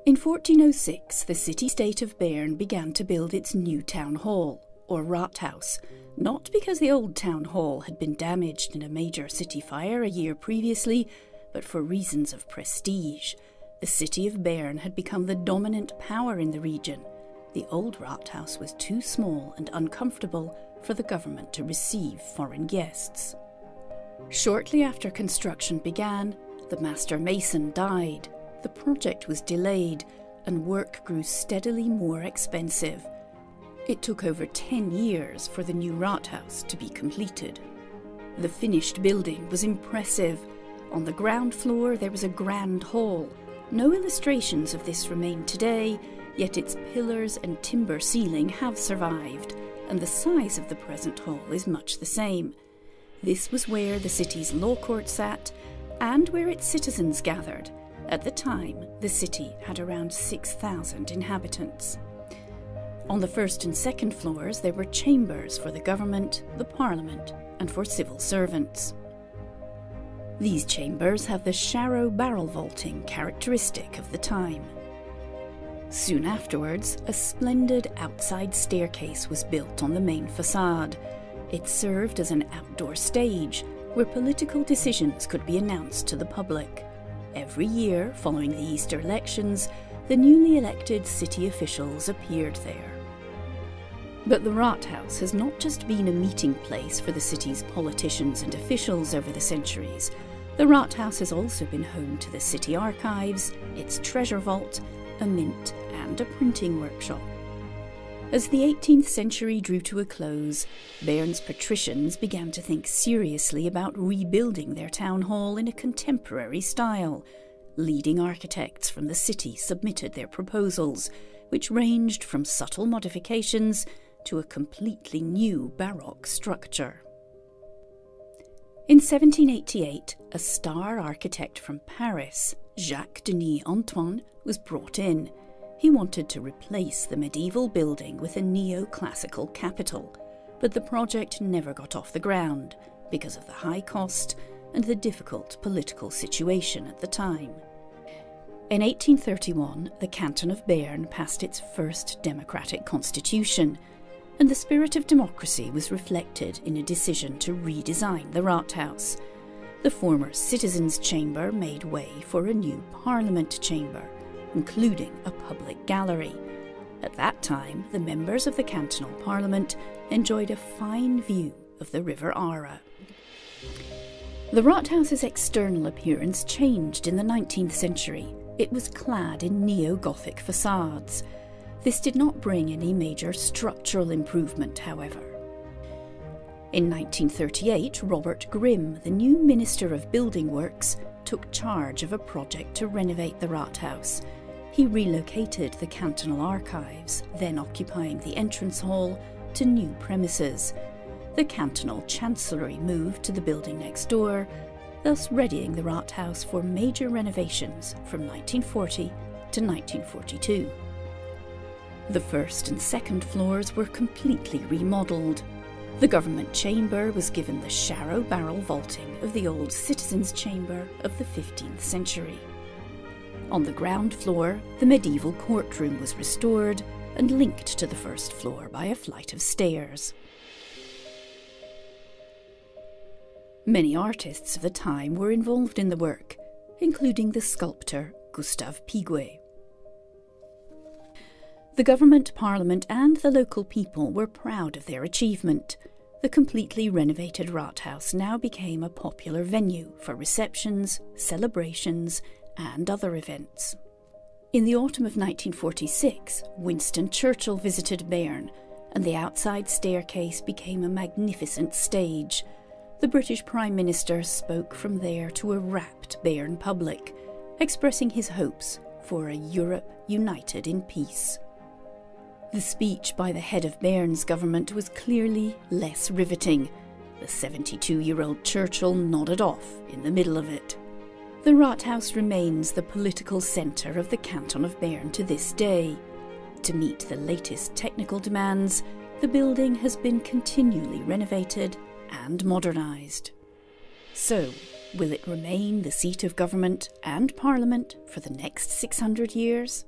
In 1406, the city-state of Bern began to build its new town hall, or Rathaus, not because the old town hall had been damaged in a major city fire a year previously, but for reasons of prestige. The city of Bern had become the dominant power in the region. The old Rathaus was too small and uncomfortable for the government to receive foreign guests. Shortly after construction began, the master mason died. The project was delayed, and work grew steadily more expensive. It took over 10 years for the new Rathaus to be completed. The finished building was impressive. On the ground floor there was a grand hall. No illustrations of this remain today, yet its pillars and timber ceiling have survived, and the size of the present hall is much the same. This was where the city's law court sat, and where its citizens gathered. At the time, the city had around 6,000 inhabitants. On the first and second floors there were chambers for the government, the parliament, and for civil servants. These chambers have the sharrow barrel vaulting characteristic of the time. Soon afterwards, a splendid outside staircase was built on the main facade. It served as an outdoor stage where political decisions could be announced to the public. Every year, following the Easter elections, the newly elected city officials appeared there. But the Rathaus has not just been a meeting place for the city's politicians and officials over the centuries. The Rathaus has also been home to the city archives, its treasure vault, a mint, and a printing workshop. As the 18th century drew to a close, Bern's patricians began to think seriously about rebuilding their town hall in a contemporary style. Leading architects from the city submitted their proposals, which ranged from subtle modifications to a completely new Baroque structure. In 1788, a star architect from Paris, Jacques Denis Antoine, was brought in. He wanted to replace the medieval building with a neoclassical capital, but the project never got off the ground because of the high cost and the difficult political situation at the time. In 1831, the canton of Bern passed its first democratic constitution, and the spirit of democracy was reflected in a decision to redesign the Rathaus. The former citizens' chamber made way for a new parliament chamber, including a public gallery. At that time, the members of the cantonal parliament enjoyed a fine view of the River Ara. The Rathaus's external appearance changed in the 19th century. It was clad in neo-Gothic facades. This did not bring any major structural improvement, however. In 1938, Robert Grimm, the new Minister of Building Works, took charge of a project to renovate the Rathaus. He relocated the cantonal archives, then occupying the entrance hall, to new premises. The cantonal chancellery moved to the building next door, thus readying the Rathaus for major renovations from 1940 to 1942. The first and second floors were completely remodelled. The government chamber was given the sharrow barrel vaulting of the old citizens' chamber of the 15th century. On the ground floor, the medieval courtroom was restored and linked to the first floor by a flight of stairs. Many artists of the time were involved in the work, including the sculptor Gustave Piguet. The government, parliament, and the local people were proud of their achievement. The completely renovated Rathaus now became a popular venue for receptions, celebrations, and other events. In the autumn of 1946, Winston Churchill visited Bern, and the outside staircase became a magnificent stage. The British Prime Minister spoke from there to a rapt Bern public, expressing his hopes for a Europe united in peace. The speech by the head of Bern's government was clearly less riveting. The 72-year-old Churchill nodded off in the middle of it. The Rathaus remains the political centre of the canton of Bern to this day. To meet the latest technical demands, the building has been continually renovated and modernised. So, will it remain the seat of government and parliament for the next 600 years?